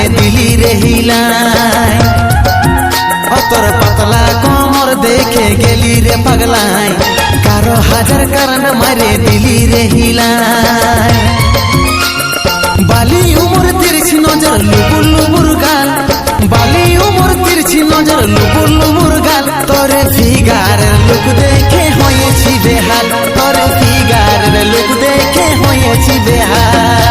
মারে দিলি রে হিলাই তোর পাতলা কোমর দেখে গেলি রে পাগলাই কারো হাজার কারণ মারে দিলি রে হিলাই বালি উমর তিরছি নজর লুবুর লুবুর গাল বালি উমর তিরছি নজর লুবুর লুবুর গাল তোরে ফিগারের লুক দেখে হয়েছি বেহাল তোরে ফিগারের লুক দেখে হয়েছি বেহাল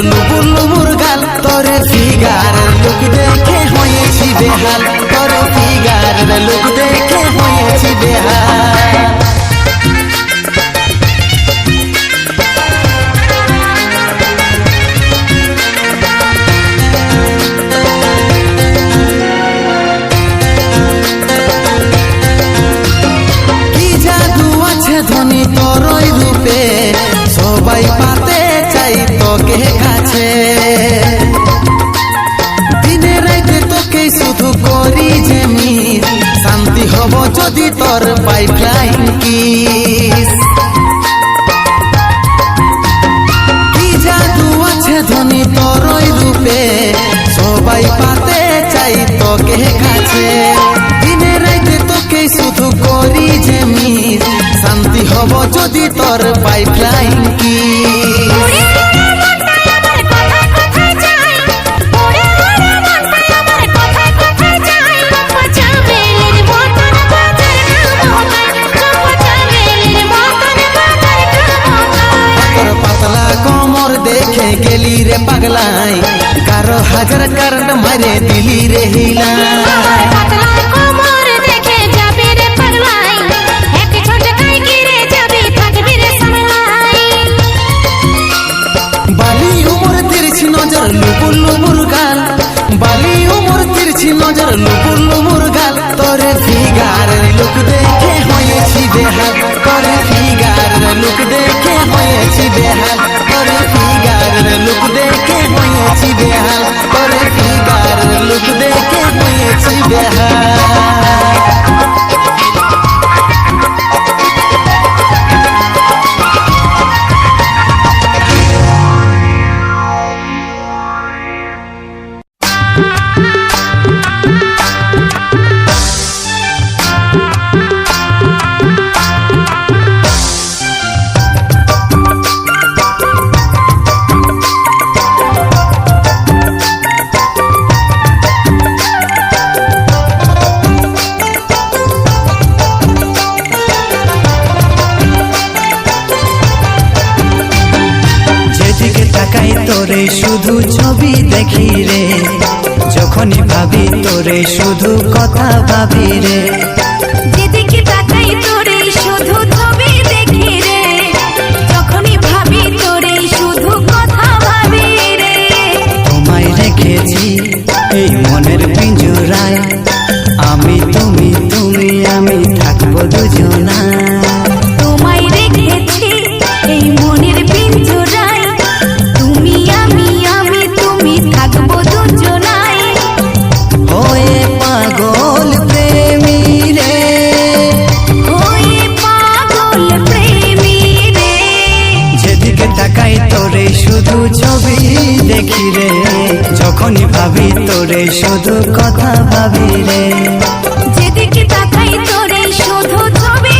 লুবুর লুবুর গাল তোরে ফিগারের লুক দেখে হয়েছি বেহাল তোরে ফিগারের লুক দেখে হয়েছি বেহাল কি জাদু আছে ধনী তোরই রূপে সবাই পাতে চাই তোকে কাছে দিনে রাইতে তোকে শুধু করি যে মিস শান্তি হব যদি তোর পাইপলাইন কিস কি জাদু আছে ধনী তোরই রূপে সবাই পাতে চাই তোকে কাছে দিনে রাইতে তোকে শুধু করি যে মিস শান্তি হব যদি তোর পাইপলাইন কিস দেখে গেলি রে পাগলাই কারো হাজার কারণ মারে দিলি রে হিলাই বালি উমর তিরছি নজর লুবুর লুবুর গাল বালি উমর তিরছি নজর লুবুর লুবুর গাল তোরে ফিগারের লুক দেখে হয়েছি বেহাল তোরে ফিগারের লুক দেখে হয়েছি বেহাল তোরে ফিগারের লুক দেখে হয়েছি বেহাল তোরে ফিগারের লুক দেখে হয়েছি বেহাল তোরে শুধু ছবি দেখি রে যখনই ভাবি তোরে শুধু কথা ভাবি রে যেদিকে তাকাই তোরে শুধু ছবি দেখি রে যখনই ভাবি তোরে শুধু কথা ভাবি রে তোমায় রেখেছি এই মনের পিঞ্জরায় আমি তুমি তুমি আমি থাকবো দুজনায় তোমায় রেখেছি এই মনের পিঞ্জরায় তুমি আমি তুমি থাকবো দুজনায় হয়ে পাগল প্রেমী রে হয়ে পাগল প্রেমী রে যেদিকে তাকাই তোরে শুধু ছবি দেখি রে যখনই ভাবি তোরে শুধু কথা ভাবি রে যেদিকে তাকাই তোরে শুধু ছবি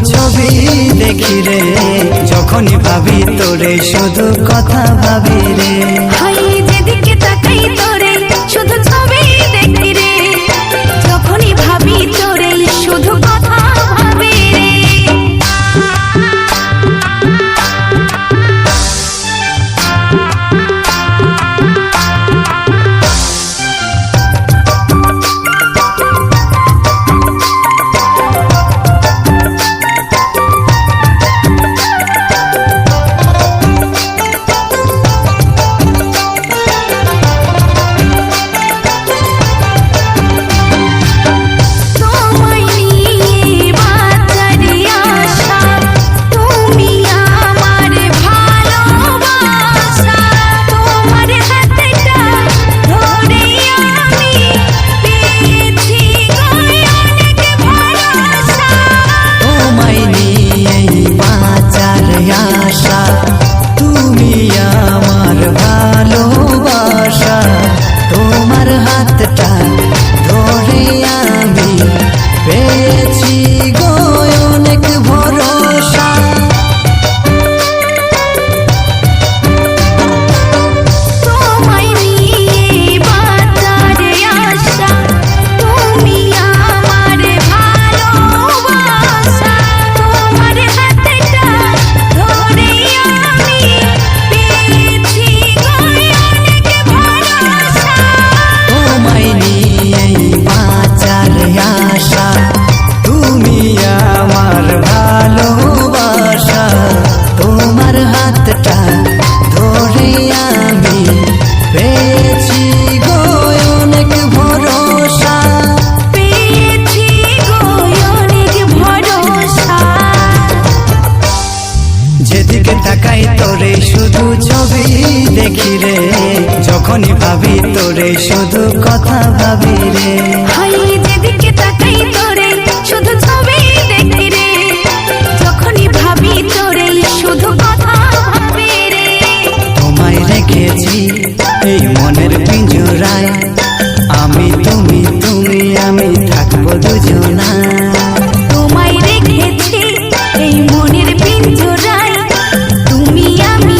ছবি দেখি রে, যখনই ভাবি তোরে শুধু কথা ভাবি রে। হাই যেদিকে তাকাই তোরে শুধু ছবি দেখি রে, যখনই ভাবি তোরে শুধু কথা ভাবি রে। যেদিকে তাকাই তোরে শুধু ছবি দেখি রে, যখনই ভাবি তোরে শুধু কথা ভাবি রে। হাই যেদিকে তাকাই তোরে শুধু ছবি দেখি রে, যখনই ভাবি তোরে শুধু কথা ভাবি রে। তোমায় রেখেছি এই মনের পিঞ্জরায়, আমি তুমি তুমি আমি থাকবো দুজনা। তোমায় রেখেছি এই মনের পিঞ্জরায়, তুমি আমি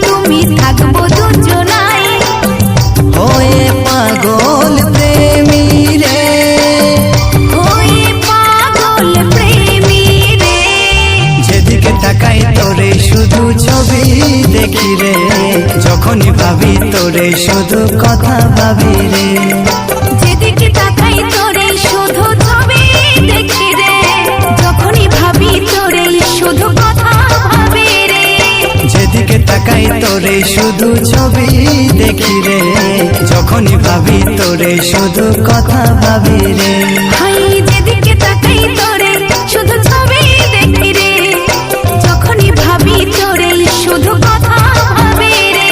তুমি থাকবো দুজনায়। হয়ে পাগল প্রেমী রে, হয়ে পাগল প্রেমী রে। যেদিকে তাকাই তোরে শুধু ছবি দেখি রে, যখনই ভাবি তোরে শুধু কথা ভাবি রে। যেদিকে তাকাই তোরে শুধু ছবি দেখি রে, যখনই ভাবি তোরে শুধু কথা ভাবি রে। যেদিকে তাকাই তোরে শুধু ছবি দেখি রে, যখনই ভাবি তোরে শুধু কথা ভাবি রে। হাই যেদিকে তাকাই তোরে শুধু ছবি দেখি রে, যখনই ভাবি তোরে শুধু কথা ভাবি রে।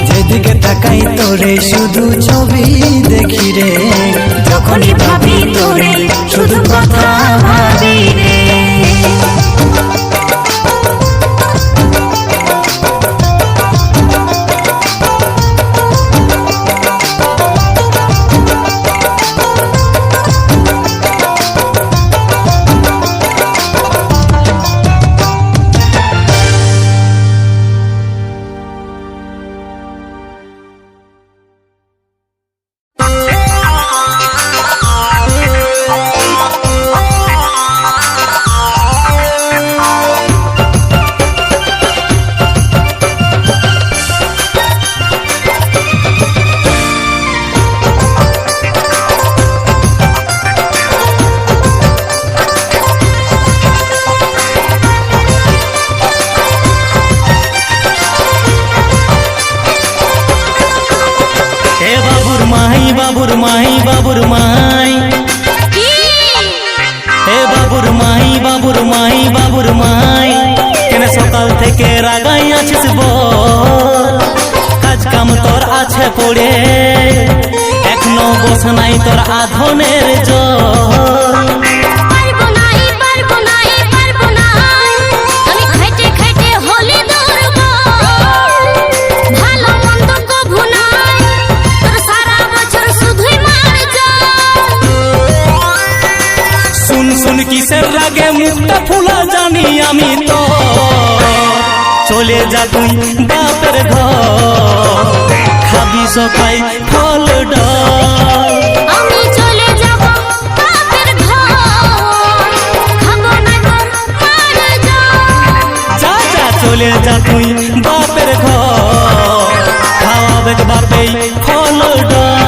যেদিকে তাকাই তোরে শুধু ছবি দেখি রে, যখনই ভাবি তোরে শুধু কথা ভাবি রে। বাবুর মাই বাবুর মাই, হে বাবুর মাই বাবুর মাই বাবুর মাই, কেন সকাল থেকে রাগাই আছিস বল? কাজ কাম তোর আছে পড়ে, এখনো বস নাই তোর আধনের জল। শুন কিসের রাগে মুখটা ফুলা জানি আমি তো চলে যা তুই বাপের ঘর খাবি সকাই ফল ডাল আমি চলে যাব বাপের ঘর খাবো না তোর মার জল যা যা চলে যা তুই বাপের ঘর খাওয়াবে বাপেই ফল ডাল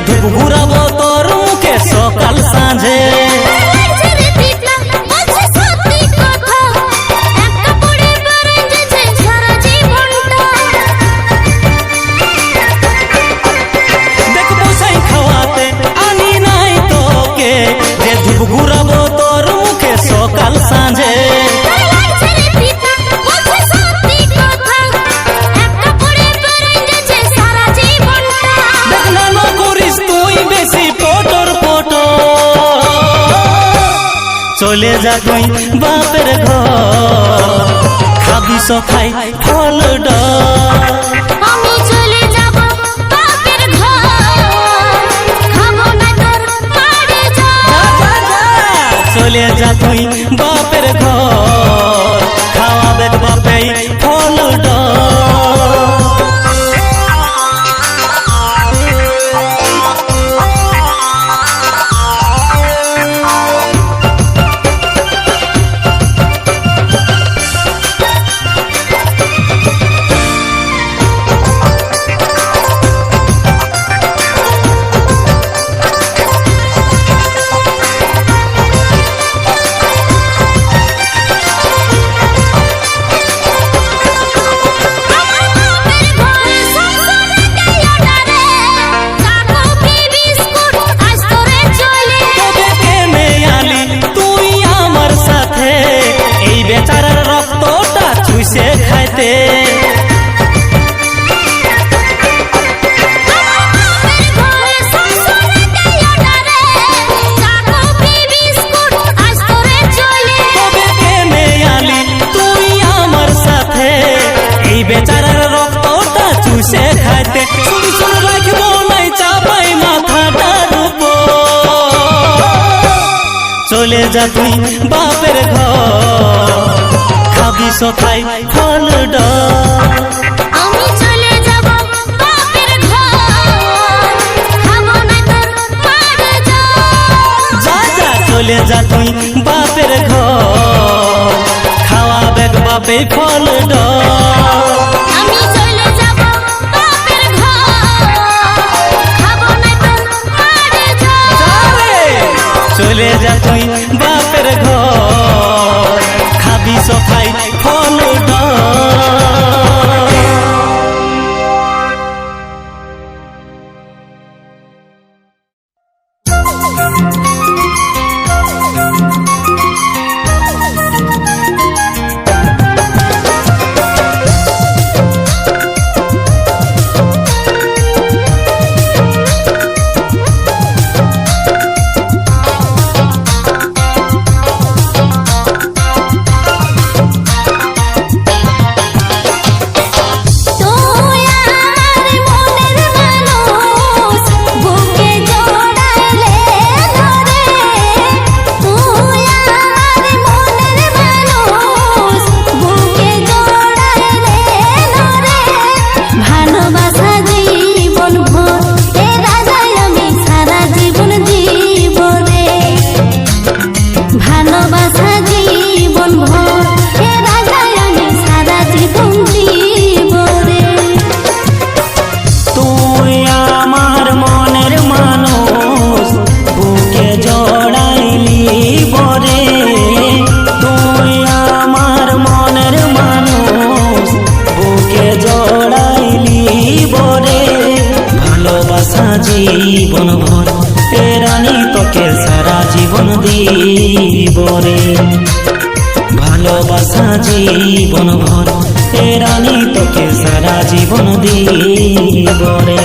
ধূপ ঘুরাবো তোর মুখে সকাল সাঁঝে ছেড়ে পিতা বলছে সত্যি কথা একটা পড়ে বেড়েছে সারা জীবনটা দেখবো সেই খাওয়াতে আনি নাই তোকে যে ধূপ ঘুরাবো তোর মুখে সকাল সাঁঝে ছেড়ে পিতা বলছে সত্যি কথা একটা পড়ে বেড়েছে সারা জীবনটা দেখ না না করিস তুই বেশি পটর পটর চলে যা তুই বাপের ঘর খাবি সখাই ফল ডাল আমি চলে যাব বাপের ঘর খাবো না তোর মার জল চলে যা তুই বাপের ঘর খাওয়াবে বাপেই ফল ডাল তবে কেনে আলি তুই আমার সাথে এই বেচারার রক্তটা চুষে খাইতে তবে কেনে আলি তুই আমার সাথে এই বেচারার রক্তটা চুষে খাইতে শুন শুন রাখবো নাই চাপাই মাথাটার উপর চলে যা তুই বাপের ঘর খাবি সখাই ফল ডাল আমি চলে যাব বাপের ঘর খাবো না তোর মার জল যা যা চলে যা তুই বাপের ঘর খাওয়াবে বাপে ফল ডাল আমি চলে যাব বাপের ঘর খাবো না তোর মার জল চলে যা তুই বাপের ঘর খাবি সখাই ফল ডাল ভালোবাসা জীবন ভর এ রানী তোকে সারা জীবন দিব রে ভালোবাসা জীবন ভর এ রানী তোকে সারা জীবন দিব রে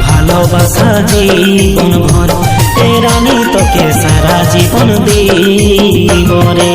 ভালোবাসা জীবন ভর এ রানী তোকে সারা জীবন দিব রে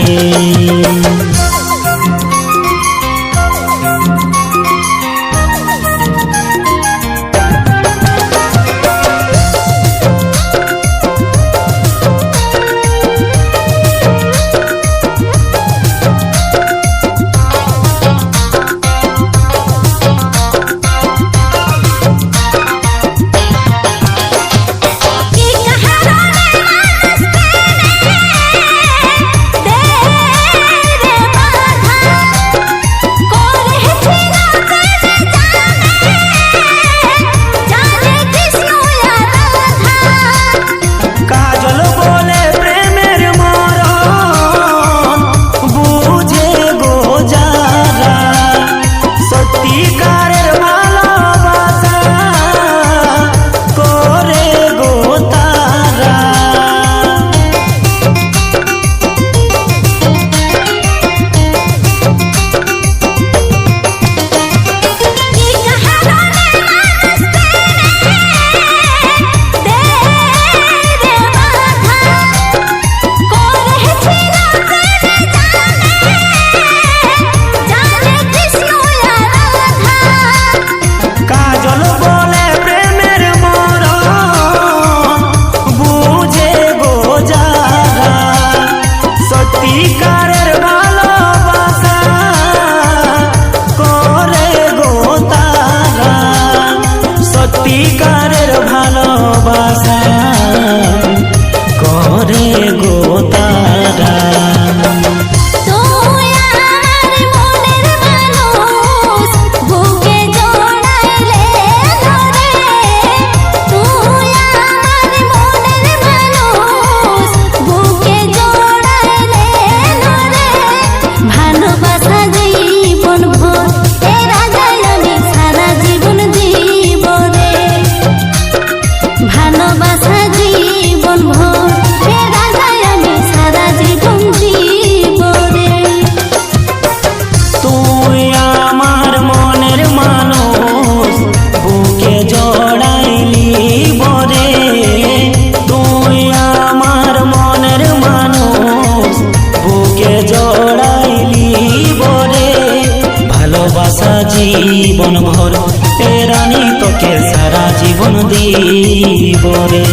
এ রানী তোকে সারা জীবন দিব রে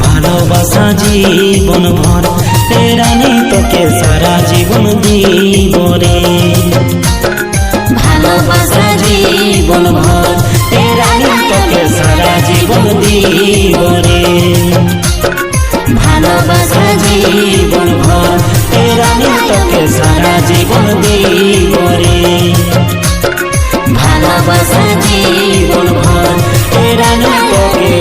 ভালোবাসা জীবন ভর এ রানী তোকে সারা জীবন দিব রে ভালোবাসা জীবন ভর এ রানী তোকে সারা জীবন দিব রে ভালোবাসা জীবন ভর এ রানী তোকে সারা জীবন দিব রে ভালোবাসা জীবন ভর এ রানী তোকে